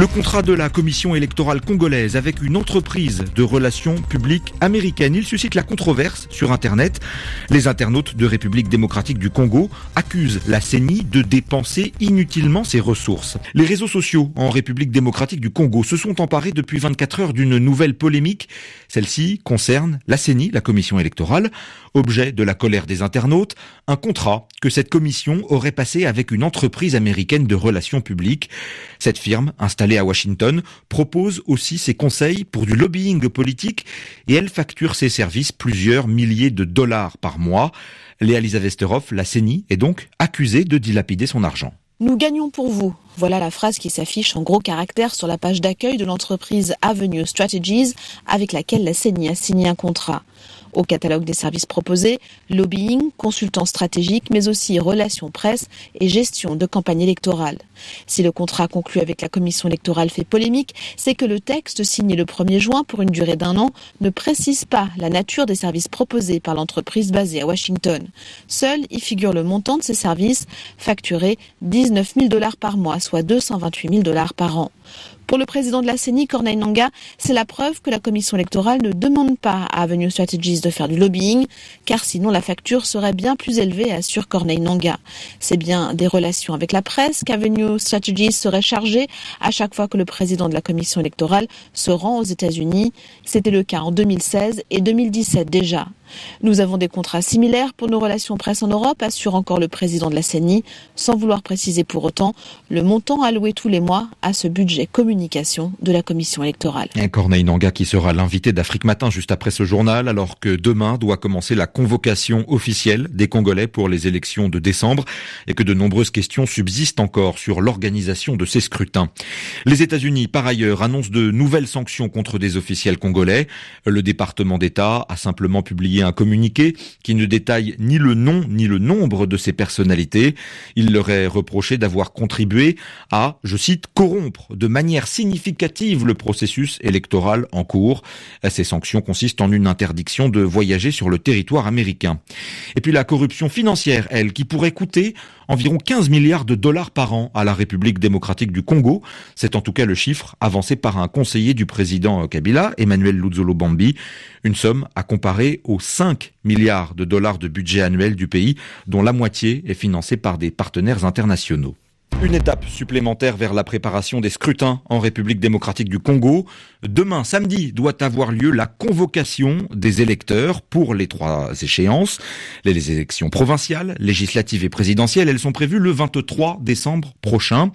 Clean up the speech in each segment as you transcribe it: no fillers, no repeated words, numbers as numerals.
Le contrat de la commission électorale congolaise avec une entreprise de relations publiques américaine, il suscite la controverse sur Internet. Les internautes de République démocratique du Congo accusent la CENI de dépenser inutilement ses ressources. Les réseaux sociaux en République démocratique du Congo se sont emparés depuis 24 heures d'une nouvelle polémique. Celle-ci concerne la CENI, la commission électorale. Objet de la colère des internautes, un contrat que cette commission aurait passé avec une entreprise américaine de relations publiques. Cette firme, installée à Washington, propose aussi ses conseils pour du lobbying politique et elle facture ses services plusieurs milliers de dollars par mois. Léa Lisa Westerhoff, la CENI, est donc accusée de dilapider son argent. Nous gagnons pour vous. Voilà la phrase qui s'affiche en gros caractères sur la page d'accueil de l'entreprise Avenue Strategies avec laquelle la CENI a signé un contrat. Au catalogue des services proposés, lobbying, consultant stratégique, mais aussi relations presse et gestion de campagne électorale. Si le contrat conclu avec la commission électorale fait polémique, c'est que le texte signé le 1er juin pour une durée d'1 an ne précise pas la nature des services proposés par l'entreprise basée à Washington. Seul y figure le montant de ces services, facturé $19 000 par mois, soit $228 000 par an. Pour le président de la CENI, Corneille Nangaa, c'est la preuve que la commission électorale ne demande pas à Avenue Strategies de faire du lobbying, car sinon la facture serait bien plus élevée, assure Corneille Nangaa. C'est bien des relations avec la presse qu'Avenue Strategies serait chargée à chaque fois que le président de la commission électorale se rend aux États-Unis. C'était le cas en 2016 et 2017 déjà. Nous avons des contrats similaires pour nos relations presse en Europe, assure encore le président de la CENI, sans vouloir préciser pour autant le montant alloué tous les mois à ce budget communication de la commission électorale. Et Corneille Nangaa qui sera l'invité d'Afrique Matin juste après ce journal, alors que demain doit commencer la convocation officielle des Congolais pour les élections de décembre et que de nombreuses questions subsistent encore sur l'organisation de ces scrutins. Les États-Unis, par ailleurs, annoncent de nouvelles sanctions contre des officiels congolais. Le département d'État a simplement publié un communiqué qui ne détaille ni le nom ni le nombre de ces personnalités. Il leur est reproché d'avoir contribué à, je cite, corrompre de manière significative le processus électoral en cours. Ces sanctions consistent en une interdiction de voyager sur le territoire américain. Et puis la corruption financière, elle, qui pourrait coûter environ 15 milliards de dollars par an à la République démocratique du Congo. C'est en tout cas le chiffre avancé par un conseiller du président Kabila, Emmanuel Lutzolo Bambi. Une somme à comparer aux 5 milliards de dollars de budget annuel du pays, dont la moitié est financée par des partenaires internationaux. Une étape supplémentaire vers la préparation des scrutins en République démocratique du Congo. Demain, samedi, doit avoir lieu la convocation des électeurs pour les 3 échéances. Les élections provinciales, législatives et présidentielles, elles sont prévues le 23 décembre prochain.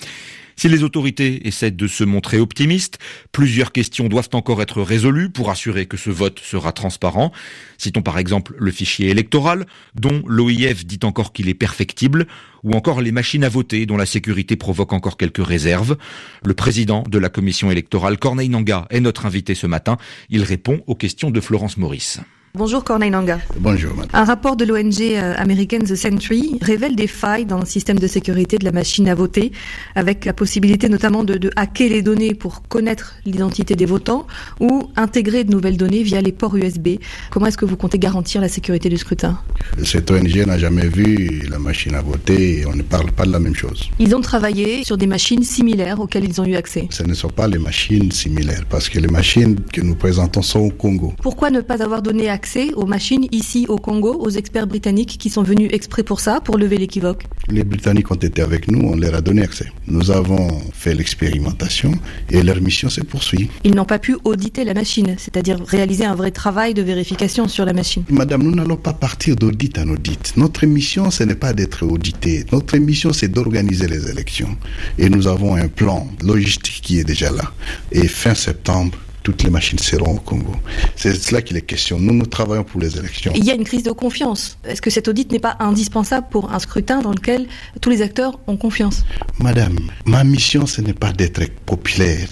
Si les autorités essaient de se montrer optimistes, plusieurs questions doivent encore être résolues pour assurer que ce vote sera transparent. Citons par exemple le fichier électoral, dont l'OIF dit encore qu'il est perfectible, ou encore les machines à voter, dont la sécurité provoque encore quelques réserves. Le président de la commission électorale, Corneille Nangaa, est notre invité ce matin. Il répond aux questions de Florence Maurice. Bonjour Corneille Nangaa. Bonjour madame. Un rapport de l'ONG américaine The Sentry révèle des failles dans le système de sécurité de la machine à voter, avec la possibilité notamment de hacker les données pour connaître l'identité des votants ou intégrer de nouvelles données via les ports USB. Comment est-ce que vous comptez garantir la sécurité du scrutin ? Cette ONG n'a jamais vu la machine à voter et on ne parle pas de la même chose. Ils ont travaillé sur des machines similaires auxquelles ils ont eu accès. Ce ne sont pas les machines similaires parce que les machines que nous présentons sont au Congo. Pourquoi ne pas avoir donné accès aux machines ici au Congo, aux experts britanniques qui sont venus exprès pour ça, pour lever l'équivoque ? Les Britanniques ont été avec nous, on leur a donné accès. Nous avons fait l'expérimentation et leur mission se poursuit. Ils n'ont pas pu auditer la machine, c'est-à-dire réaliser un vrai travail de vérification sur la machine. Madame, nous n'allons pas partir d'audit en audit. Notre mission, ce n'est pas d'être audité. Notre mission, c'est d'organiser les élections. Et nous avons un plan logistique qui est déjà là. Et fin septembre, toutes les machines seront au Congo. C'est de cela qu'il est question. Nous travaillons pour les élections. Il y a une crise de confiance. Est-ce que cet audit n'est pas indispensable pour un scrutin dans lequel tous les acteurs ont confiance ? Madame, ma mission, ce n'est pas d'être populaire.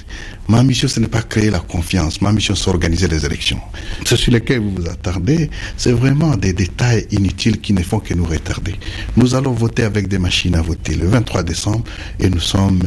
Ma mission, ce n'est pas créer la confiance. Ma mission, c'est organiser les élections. Ce sur lesquels vous vous attardez, c'est vraiment des détails inutiles qui ne font que nous retarder. Nous allons voter avec des machines à voter le 23 décembre et nous sommes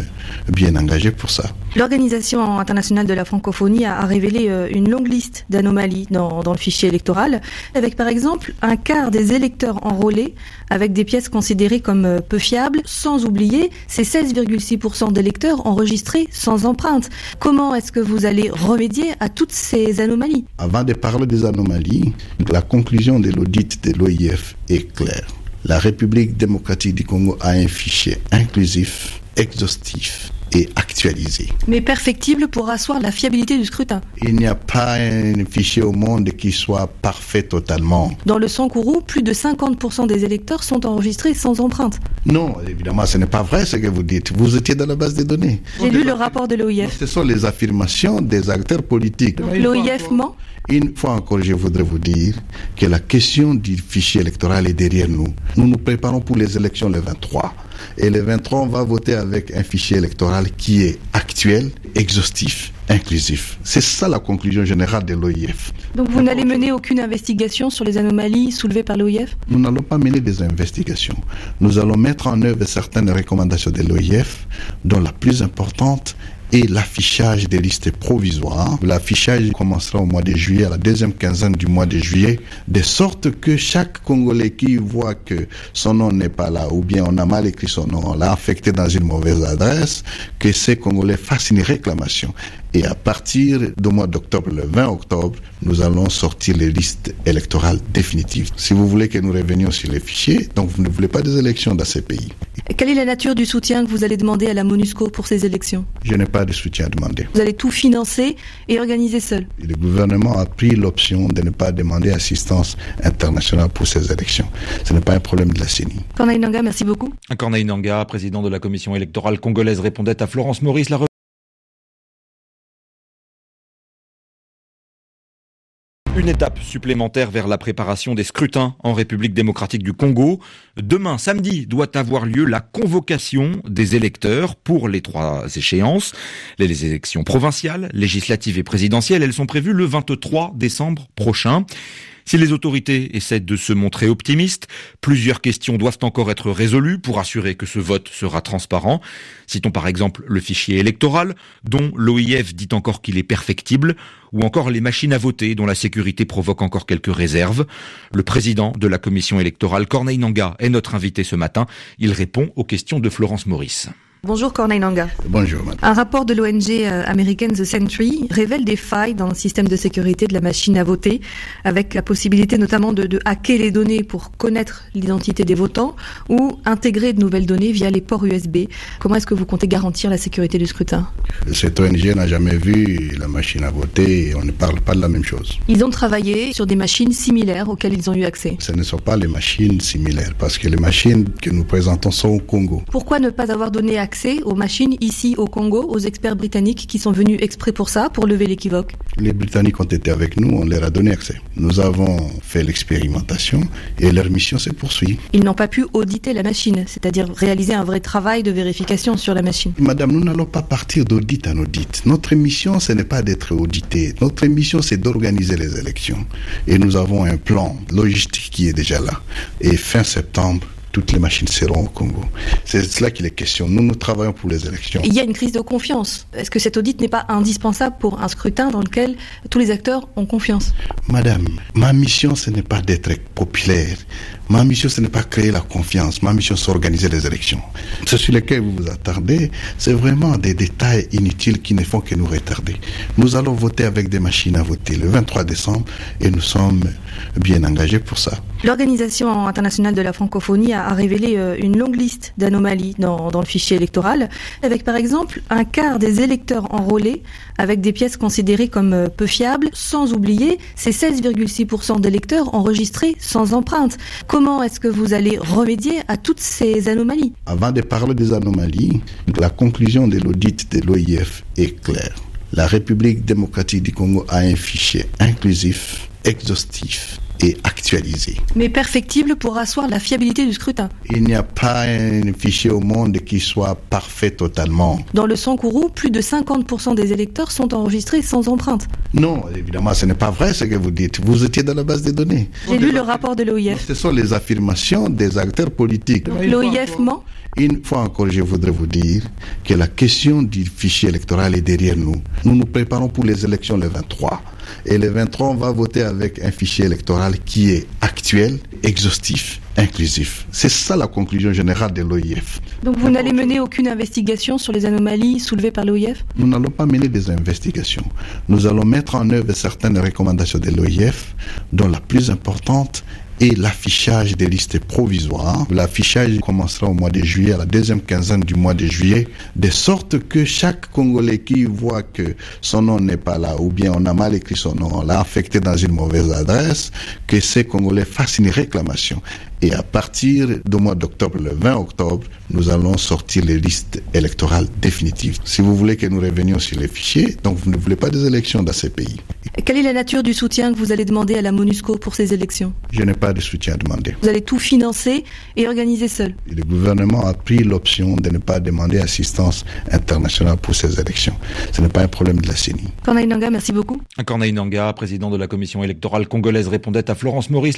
bien engagés pour ça. L'Organisation internationale de la francophonie a révélé une longue liste d'anomalies dans le fichier électoral, avec par exemple un quart des électeurs enrôlés avec des pièces considérées comme peu fiables, sans oublier ces 16,6% d'électeurs enregistrés sans empreinte. Comment est-ce que vous allez remédier à toutes ces anomalies? Avant de parler des anomalies, la conclusion de l'audit de l'OIF est claire. La République démocratique du Congo a un fichier inclusif, exhaustif et actualisé. Mais perfectible pour asseoir la fiabilité du scrutin. Il n'y a pas un fichier au monde qui soit parfait totalement. Dans le Sankourou, plus de 50% des électeurs sont enregistrés sans empreinte. Non, évidemment, ce n'est pas vrai ce que vous dites. Vous étiez dans la base des données. J'ai lu le rapport de l'OIF. Ce sont les affirmations des acteurs politiques. Donc l'OIF ment? Une fois encore, je voudrais vous dire que la question du fichier électoral est derrière nous. Nous nous préparons pour les élections le 23. Et le 23, on va voter avec un fichier électoral qui est actuel, exhaustif, inclusif. C'est ça la conclusion générale de l'OIF. Donc vous n'allez mener aucune investigation sur les anomalies soulevées par l'OIF? Nous n'allons pas mener des investigations. Nous allons mettre en œuvre certaines recommandations de l'OIF, dont la plus importante et l'affichage des listes provisoires. L'affichage commencera au mois de juillet, à la deuxième quinzaine du mois de juillet, de sorte que chaque Congolais qui voit que son nom n'est pas là, ou bien on a mal écrit son nom, on l'a affecté dans une mauvaise adresse, que ces Congolais fassent une réclamation. Et à partir du mois d'octobre, le 20 octobre, nous allons sortir les listes électorales définitives. Si vous voulez que nous revenions sur les fichiers, donc vous ne voulez pas des élections dans ces pays. Quelle est la nature du soutien que vous allez demander à la MONUSCO pour ces élections? Je n'ai pas de soutien à demander. Vous allez tout financer et organiser seul? Le gouvernement a pris l'option de ne pas demander assistance internationale pour ces élections. Ce n'est pas un problème de la CENI. Corneille Nangaa, merci beaucoup. Corneille Nangaa, président de la commission électorale congolaise, répondait à Florence Maurice. Une étape supplémentaire vers la préparation des scrutins en République démocratique du Congo. Demain, samedi, doit avoir lieu la convocation des électeurs pour les 3 échéances. Les élections provinciales, législatives et présidentielles, elles sont prévues le 23 décembre prochain. Si les autorités essaient de se montrer optimistes, plusieurs questions doivent encore être résolues pour assurer que ce vote sera transparent. Citons par exemple le fichier électoral, dont l'OIF dit encore qu'il est perfectible, ou encore les machines à voter, dont la sécurité provoque encore quelques réserves. Le président de la commission électorale, Corneille Nangaa, est notre invité ce matin. Il répond aux questions de Florence Maurice. Bonjour Corneille Nangaa. Bonjour madame. Un rapport de l'ONG américaine The Sentry révèle des failles dans le système de sécurité de la machine à voter, avec la possibilité notamment de hacker les données pour connaître l'identité des votants ou intégrer de nouvelles données via les ports USB. Comment est-ce que vous comptez garantir la sécurité du scrutin? Cette ONG n'a jamais vu la machine à voter et on ne parle pas de la même chose. Ils ont travaillé sur des machines similaires auxquelles ils ont eu accès. Ce ne sont pas les machines similaires parce que les machines que nous présentons sont au Congo. Pourquoi ne pas avoir donné accès aux machines ici au Congo, aux experts britanniques qui sont venus exprès pour ça, pour lever l'équivoque? Les Britanniques ont été avec nous, on leur a donné accès. Nous avons fait l'expérimentation et leur mission se poursuit. Ils n'ont pas pu auditer la machine, c'est-à-dire réaliser un vrai travail de vérification sur la machine. Madame, nous n'allons pas partir d'audit en audit. Notre mission, ce n'est pas d'être audité. Notre mission, c'est d'organiser les élections. Et nous avons un plan logistique qui est déjà là. Et fin septembre, toutes les machines seront au Congo. C'est cela qu'il est question. Nous travaillons pour les élections. Il y a une crise de confiance. Est-ce que cet audit n'est pas indispensable pour un scrutin dans lequel tous les acteurs ont confiance? Madame, ma mission, ce n'est pas d'être populaire. Ma mission, ce n'est pas créer la confiance. Ma mission, c'est organiser les élections. Ce sur lesquels vous vous attardez, c'est vraiment des détails inutiles qui ne font que nous retarder. Nous allons voter avec des machines à voter le 23 décembre et nous sommes bien engagés pour ça. L'Organisation internationale de la francophonie a révélé une longue liste d'anomalies dans le fichier électoral, avec par exemple un quart des électeurs enrôlés avec des pièces considérées comme peu fiables, sans oublier ces 16,6% d'électeurs enregistrés sans empreinte. Comment est-ce que vous allez remédier à toutes ces anomalies? Avant de parler des anomalies, la conclusion de l'audit de l'OIF est claire. La République démocratique du Congo a un fichier inclusif, exhaustif et actualisé. Mais perfectible pour asseoir la fiabilité du scrutin. Il n'y a pas un fichier au monde qui soit parfait totalement. Dans le Sankourou, plus de 50% des électeurs sont enregistrés sans empreinte. Non, évidemment, ce n'est pas vrai ce que vous dites. Vous étiez dans la base des données. J'ai lu le rapport de l'OIF. Ce sont les affirmations des acteurs politiques. Donc l'OIF ment ? Une fois encore, je voudrais vous dire que la question du fichier électoral est derrière nous. Nous nous préparons pour les élections le 23. Et le 23, on va voter avec un fichier électoral qui est actuel, exhaustif, inclusif. C'est ça la conclusion générale de l'OIF. Donc vous n'allez mener aucune investigation sur les anomalies soulevées par l'OIF ? Nous n'allons pas mener des investigations. Nous allons mettre en œuvre certaines recommandations de l'OIF, dont la plus importante et l'affichage des listes provisoires. L'affichage commencera au mois de juillet, à la deuxième quinzaine du mois de juillet, de sorte que chaque Congolais qui voit que son nom n'est pas là, ou bien on a mal écrit son nom, on l'a affecté dans une mauvaise adresse, que ces Congolais fassent une réclamation. Et à partir du mois d'octobre, le 20 octobre, nous allons sortir les listes électorales définitives. Si vous voulez que nous revenions sur les fichiers, donc vous ne voulez pas des élections dans ces pays. Quelle est la nature du soutien que vous allez demander à la MONUSCO pour ces élections ? Je n'ai pas de soutien à demander. Vous allez tout financer et organiser seul ? Le gouvernement a pris l'option de ne pas demander assistance internationale pour ces élections. Ce n'est pas un problème de la CENI. Corneille Nangaa, merci beaucoup. Corneille Nangaa, président de la commission électorale congolaise, répondait à Florence Maurice.